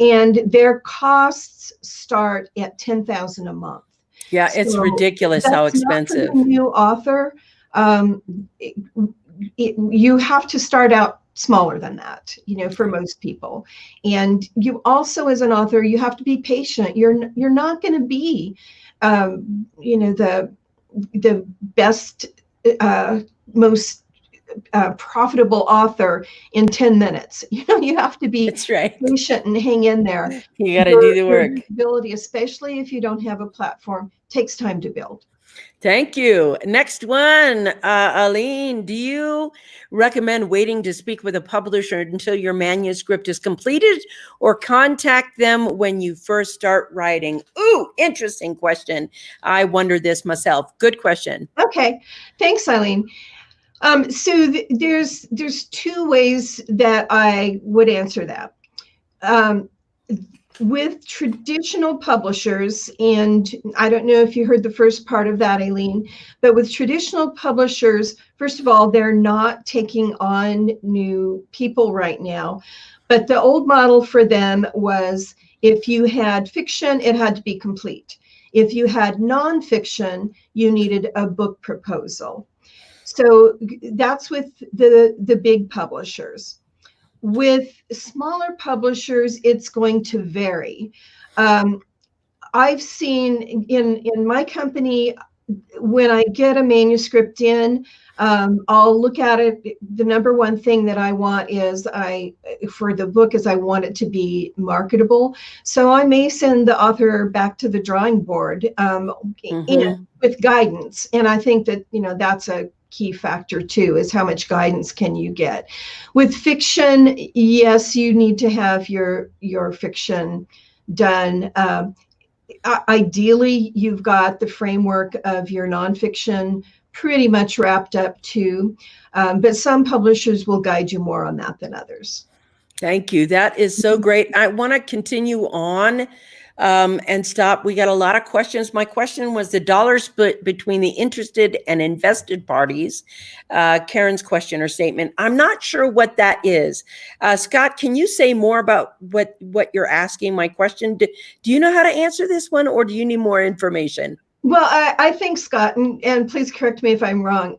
[SPEAKER 2] and their costs start at $10,000 a month.
[SPEAKER 1] Yeah, it's ridiculous how expensive.
[SPEAKER 2] Not for the new author. You have to start out smaller than that, for most people. And you also, as an author, you have to be patient. You're not going to be, the best, most profitable author in 10 minutes. You have to be
[SPEAKER 1] That's right.
[SPEAKER 2] patient and hang in there.
[SPEAKER 1] You got to do the
[SPEAKER 2] Your
[SPEAKER 1] work.
[SPEAKER 2] visibility, especially if you don't have a platform, takes time to build.
[SPEAKER 1] Thank you. Next one, Aline, do you recommend waiting to speak with a publisher until your manuscript is completed, or contact them when you first start writing? Ooh, interesting question. I wonder this myself. Good question.
[SPEAKER 2] Okay, thanks, Eileen. So there's two ways that I would answer that. With traditional publishers, and I don't know if you heard the first part of that, Aileen, but with traditional publishers, first of all, they're not taking on new people right now. But the old model for them was, if you had fiction, it had to be complete. If you had nonfiction, you needed a book proposal. So that's with the big publishers. With smaller publishers, it's going to vary. I've seen in my company, when I get a manuscript in, I'll look at it. The number one thing that I want for the book is I want it to be marketable. So I may send the author back to the drawing board with guidance. And I think that, that's a key factor too, is how much guidance can you get. With fiction, yes, you need to have your fiction done. Ideally, you've got the framework of your nonfiction pretty much wrapped up too, but some publishers will guide you more on that than others.
[SPEAKER 1] Thank you. That is so great. I want to continue on and stop. We got a lot of questions. My question was the dollar split between the interested and invested parties. Karen's question or statement. I'm not sure what that is. Scott, can you say more about what you're asking? My question, do you know how to answer this one, or do you need more information?
[SPEAKER 2] Well, I think, Scott, and please correct me if I'm wrong,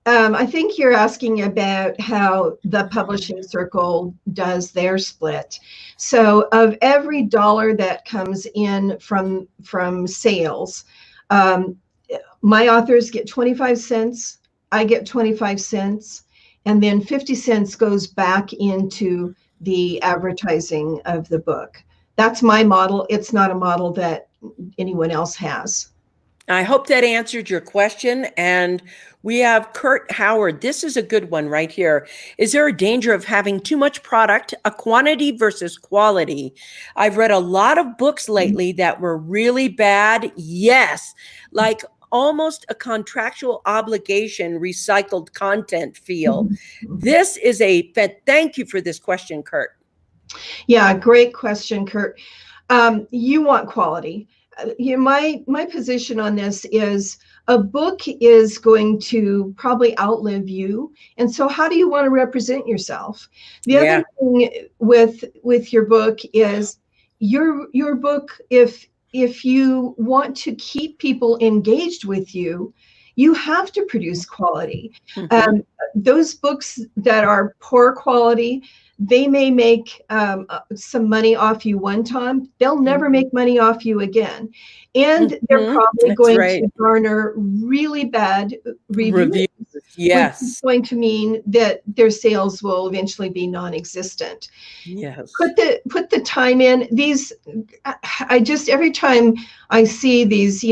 [SPEAKER 2] I think you're asking about how the publishing circle does their split. So of every dollar that comes in from sales, my authors get 25 cents, I get 25 cents, and then 50 cents goes back into the advertising of the book. That's my model. It's not a model that anyone else has.
[SPEAKER 1] I hope that answered your question. And we have Kurt Howard. This is a good one right here. Is there a danger of having too much product, a quantity versus quality? I've read a lot of books lately that were really bad. Yes, like almost a contractual obligation, recycled content feel. This is thank you for this question, Kurt.
[SPEAKER 2] Yeah, great question, Kurt. You want quality. My position on this is a book is going to probably outlive you. And so how do you want to represent yourself? The other thing with your book is your book, if you want to keep people engaged with you, you have to produce quality. Those books that are poor quality, they may make some money off you one time. They'll never make money off you again. And they're probably going to garner really bad reviews.
[SPEAKER 1] Yes.
[SPEAKER 2] Which is going to mean that their sales will eventually be non-existent.
[SPEAKER 1] Yes.
[SPEAKER 2] Put the time in. Every time I see these,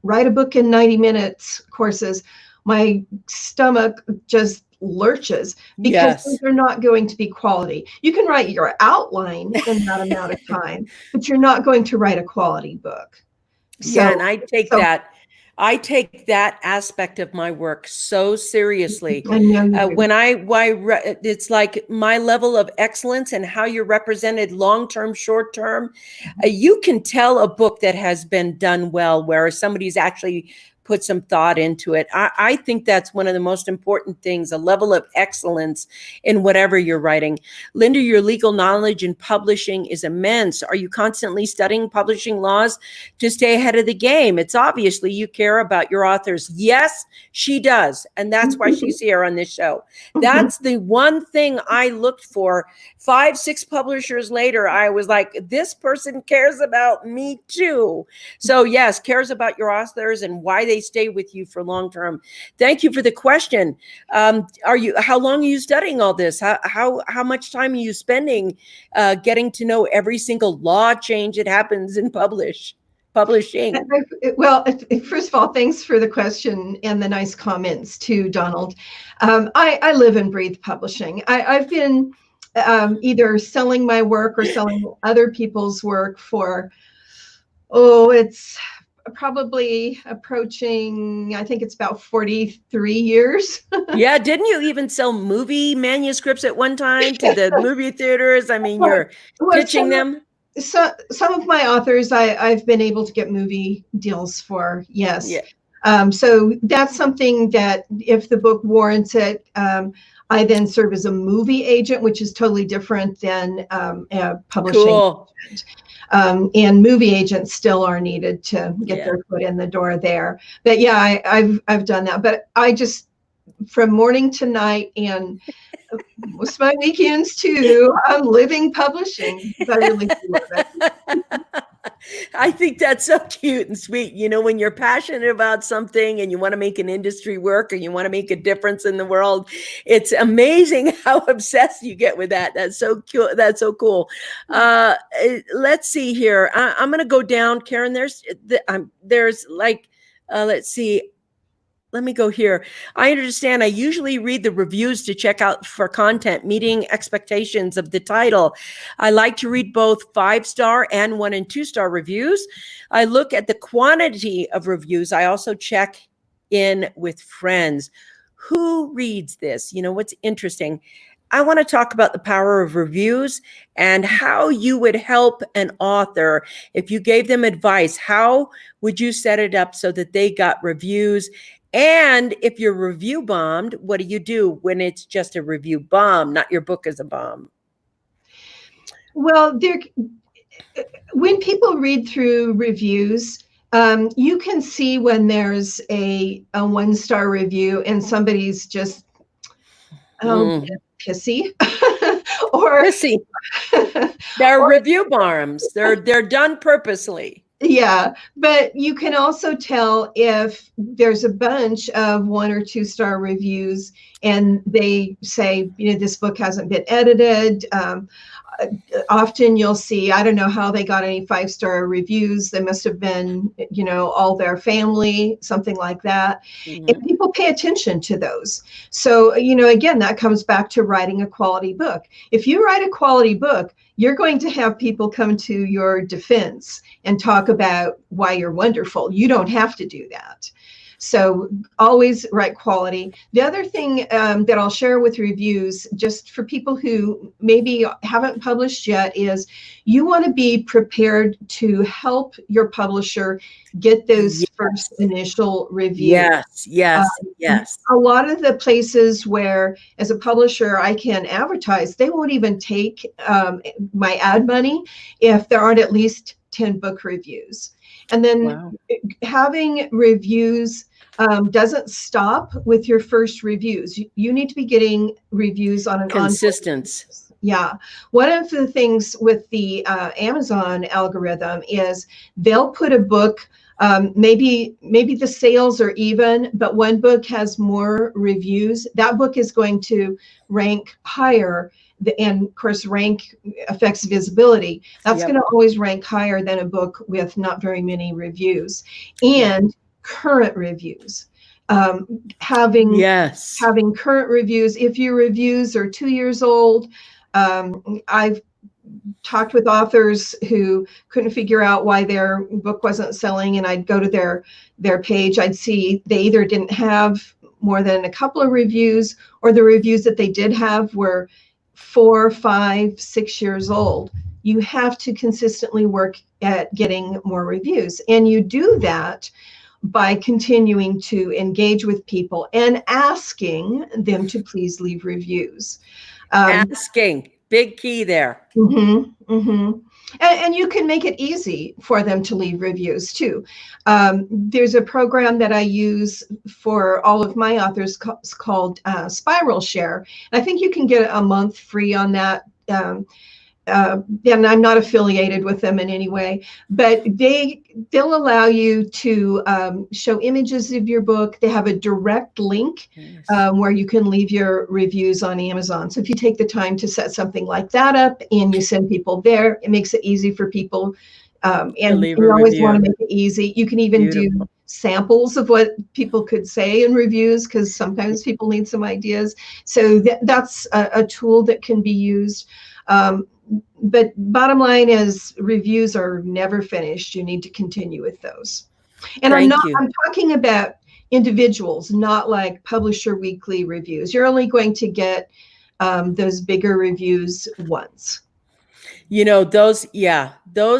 [SPEAKER 2] write a book in 90 minutes courses, my stomach just lurches, because those are not going to be quality. You can write your outline in that amount of time, but you're not going to write a quality book. So,
[SPEAKER 1] and I take that aspect of my work so seriously.
[SPEAKER 2] I know you do.
[SPEAKER 1] It's like my level of excellence and how you're represented long-term, short-term. You can tell a book that has been done well, where somebody's actually put some thought into it. I think that's one of the most important things, a level of excellence in whatever you're writing. Linda, your legal knowledge in publishing is immense. Are you constantly studying publishing laws to stay ahead of the game? It's obviously you care about your authors. Yes, she does. And that's why she's here on this show. That's the one thing I looked for. 5, 6 publishers later, I was like, this person cares about me too. So yes, cares about your authors and why they stay with you for long term. Thank you for the question. How long are you studying all this? How much time are you spending getting to know every single law change that happens in publishing?
[SPEAKER 2] Well, first of all, thanks for the question and the nice comments too, Donald. I live and breathe publishing. I've been either selling my work or selling other people's work for, it's probably approaching, I think it's about 43 years.
[SPEAKER 1] Yeah, didn't you even sell movie manuscripts at one time to the movie theaters? I mean, you're pitching them.
[SPEAKER 2] So some of my authors I've been able to get movie deals for, yes. Yeah. So that's something that if the book warrants it, I then serve as a movie agent, which is totally different than a publishing agent. And movie agents still are needed to get their foot in the door there. But yeah, I've done that. But I just, from morning to night, and most of my weekends too, I'm living publishing because I really do love it.
[SPEAKER 1] I think that's so cute and sweet. You know, when you're passionate about something and you want to make an industry work or you want to make a difference in the world, it's amazing how obsessed you get with that. That's so cool. That's so cool. Let's see here. I'm going to go down, Karen. There's like, let's see. Let me go here. I understand I usually read the reviews to check out for content meeting expectations of the title. I like to read both 5-star and 1 and 2-star reviews. I look at the quantity of reviews. I also check in with friends. Who reads this? You know, what's interesting? I want to talk about the power of reviews and how you would help an author if you gave them advice. How would you set it up so that they got reviews? And if you're review bombed, what do you do when it's just a review bomb, not your book is a bomb?
[SPEAKER 2] Well, when people read through reviews, you can see when there's a 1-star review and somebody's just pissy or
[SPEAKER 1] pissy. They're review bombs. They're done purposely.
[SPEAKER 2] Yeah, but you can also tell if there's a bunch of 1 or 2-star reviews and they say, you know, this book hasn't been edited. Often you'll see, I don't know how they got any 5-star reviews. They must have been, you know, all their family, something like that. Mm-hmm. And people pay attention to those. So, you know, again, that comes back to writing a quality book. If you write a quality book, you're going to have people come to your defense and talk about why you're wonderful. You don't have to do that. So always write quality. The other thing that I'll share with reviews, just for people who maybe haven't published yet, is you want to be prepared to help your publisher get those first initial reviews.
[SPEAKER 1] Yes.
[SPEAKER 2] A lot of the places where, as a publisher, I can advertise, they won't even take my ad money if there aren't at least 10 book reviews. And then having reviews doesn't stop with your first reviews. You need to be getting reviews on an
[SPEAKER 1] consistent.
[SPEAKER 2] Yeah. One of the things with the Amazon algorithm is they'll put a book, maybe the sales are even, but one book has more reviews. That book is going to rank higher. And of course, rank affects visibility. That's going to always rank higher than a book with not very many reviews. And current reviews. Having current reviews. If your reviews are 2 years old, I've talked with authors who couldn't figure out why their book wasn't selling, and I'd go to their page. I'd see they either didn't have more than a couple of reviews, or the reviews that they did have were 4, 5, 6 years old. You have to consistently work at getting more reviews, and you do that by continuing to engage with people and asking them to please leave reviews.
[SPEAKER 1] Asking, big key there.
[SPEAKER 2] Mm-hmm, mm-hmm. And you can make it easy for them to leave reviews too. There's a program that I use for all of my authors called Spiral Share. I think you can get a month free on that. And I'm not affiliated with them in any way, but they'll allow you to show images of your book. They have a direct link where you can leave your reviews on Amazon. So if you take the time to set something like that up and you send people there, it makes it easy for people. And you always want to make it easy. You can even do samples of what people could say in reviews, because sometimes people need some ideas. So that's a tool that can be used. But bottom line is reviews are never finished. You need to continue with those. And I'm talking about individuals, not like Publisher Weekly reviews. You're only going to get those bigger reviews once.
[SPEAKER 1] You know, those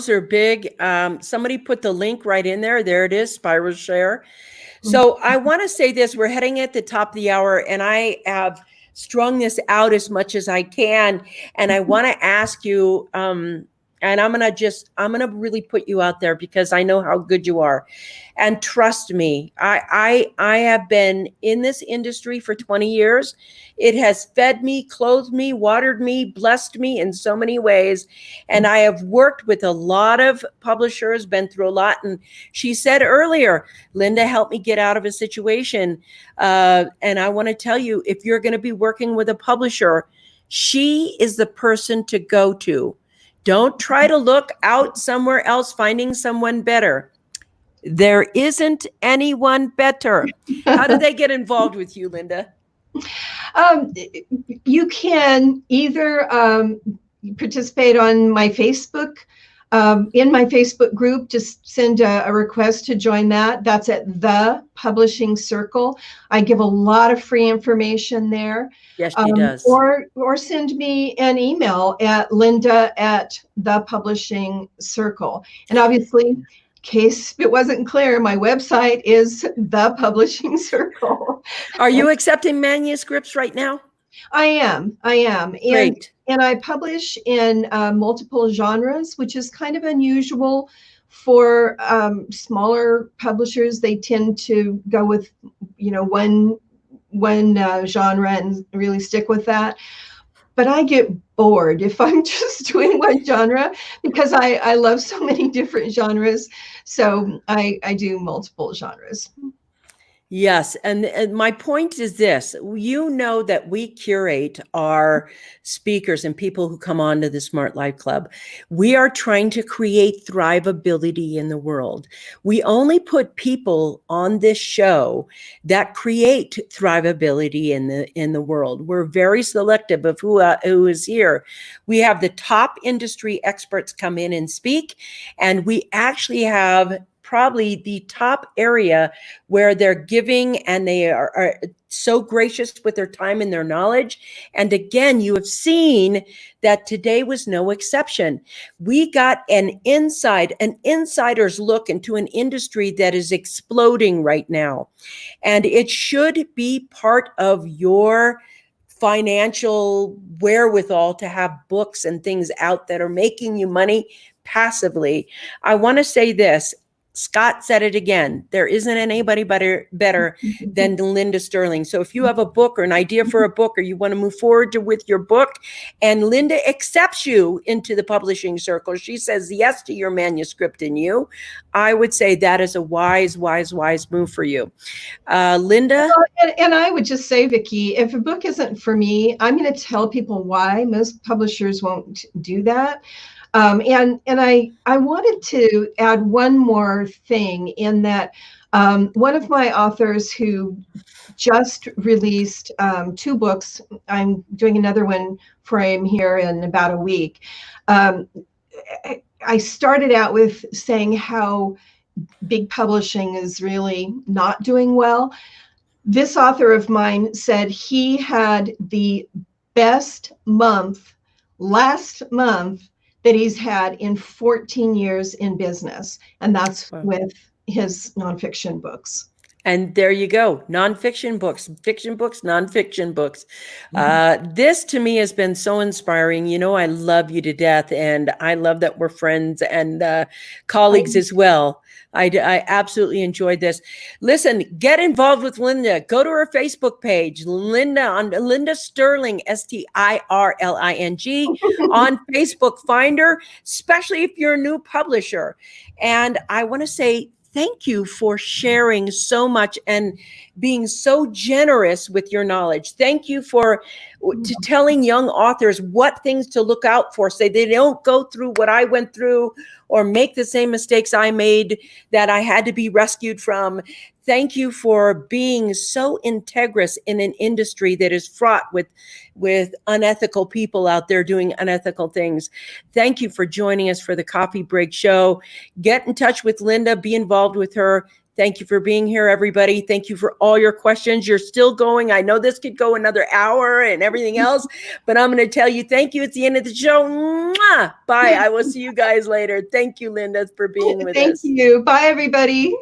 [SPEAKER 1] are big. Somebody put the link right in there. There it is, Spiral Share. So I want to say this, we're heading at the top of the hour, and I have strung this out as much as I can. And I want to ask you, and I'm going to really put you out there because I know how good you are. And trust me, I have been in this industry for 20 years. It has fed me, clothed me, watered me, blessed me in so many ways. And I have worked with a lot of publishers, been through a lot. And she said earlier, Linda helped me get out of a situation. And I want to tell you, if you're going to be working with a publisher, she is the person to go to. Don't try to look out somewhere else, finding someone better. There isn't anyone better. How do they get involved with you, Linda?
[SPEAKER 2] You can either participate on my Facebook, in my Facebook group. Just send a request to join that. That's at The Publishing Circle. I give a lot of free information there.
[SPEAKER 1] Yes, she does.
[SPEAKER 2] Or send me an email at linda@thepublishingcircle. And obviously, in case it wasn't clear, my website is The Publishing Circle.
[SPEAKER 1] Are you accepting manuscripts right now?
[SPEAKER 2] I am.
[SPEAKER 1] Great.
[SPEAKER 2] And I publish in multiple genres, which is kind of unusual for smaller publishers. They tend to go with, one genre and really stick with that. But I get bored if I'm just doing one genre, because I love so many different genres. So I do multiple genres.
[SPEAKER 1] Yes. And my point is this, you know that we curate our speakers and people who come on to the Smart Life Club. We are trying to create thrivability in the world. We only put people on this show that create thrivability in the world. We're very selective of who is here. We have the top industry experts come in and speak, and we actually have probably the top area where they're giving, and they are so gracious with their time and their knowledge. And again, you have seen that today was no exception. We got an insider's look into an industry that is exploding right now. And it should be part of your financial wherewithal to have books and things out that are making you money passively. I want to say this. Scott said it again. There isn't anybody better than Linda Stirling. So if you have a book or an idea for a book, or you want to move forward with your book, and Linda accepts you into the publishing circle, she says yes to your manuscript and you, I would say that is a wise move for you. Linda?
[SPEAKER 2] Well, and I would just say, Vicki, if a book isn't for me, I'm going to tell people why. Most publishers won't do that. And I wanted to add one more thing, in that one of my authors who just released 2 books, I'm doing another one for him here in about a week. I started out with saying how big publishing is really not doing well. This author of mine said he had the best month last month that he's had in 14 years in business. And that's with his nonfiction books.
[SPEAKER 1] And there you go. Nonfiction books, fiction books, nonfiction books. This to me has been so inspiring. You know, I love you to death, and I love that we're friends and colleagues as well. I absolutely enjoyed this. Listen, get involved with Linda. Go to her Facebook page, Linda Stirling, Stirling, on Facebook. Find her, especially if you're a new publisher. And I want to say thank you for sharing so much and being so generous with your knowledge. Thank you for telling young authors what things to look out for, so they don't go through what I went through or make the same mistakes I made that I had to be rescued from. Thank you for being so integrous in an industry that is fraught with unethical people out there doing unethical things. Thank you for joining us for the Coffee Break Show. Get in touch with Linda, be involved with her. Thank you for being here, everybody. Thank you for all your questions. You're still going. I know this could go another hour and everything else, but I'm going to tell you thank you at the end of the show. Mwah! Bye. I will see you guys later. Thank you, Linda, for being with us.
[SPEAKER 2] Thank you. Bye, everybody.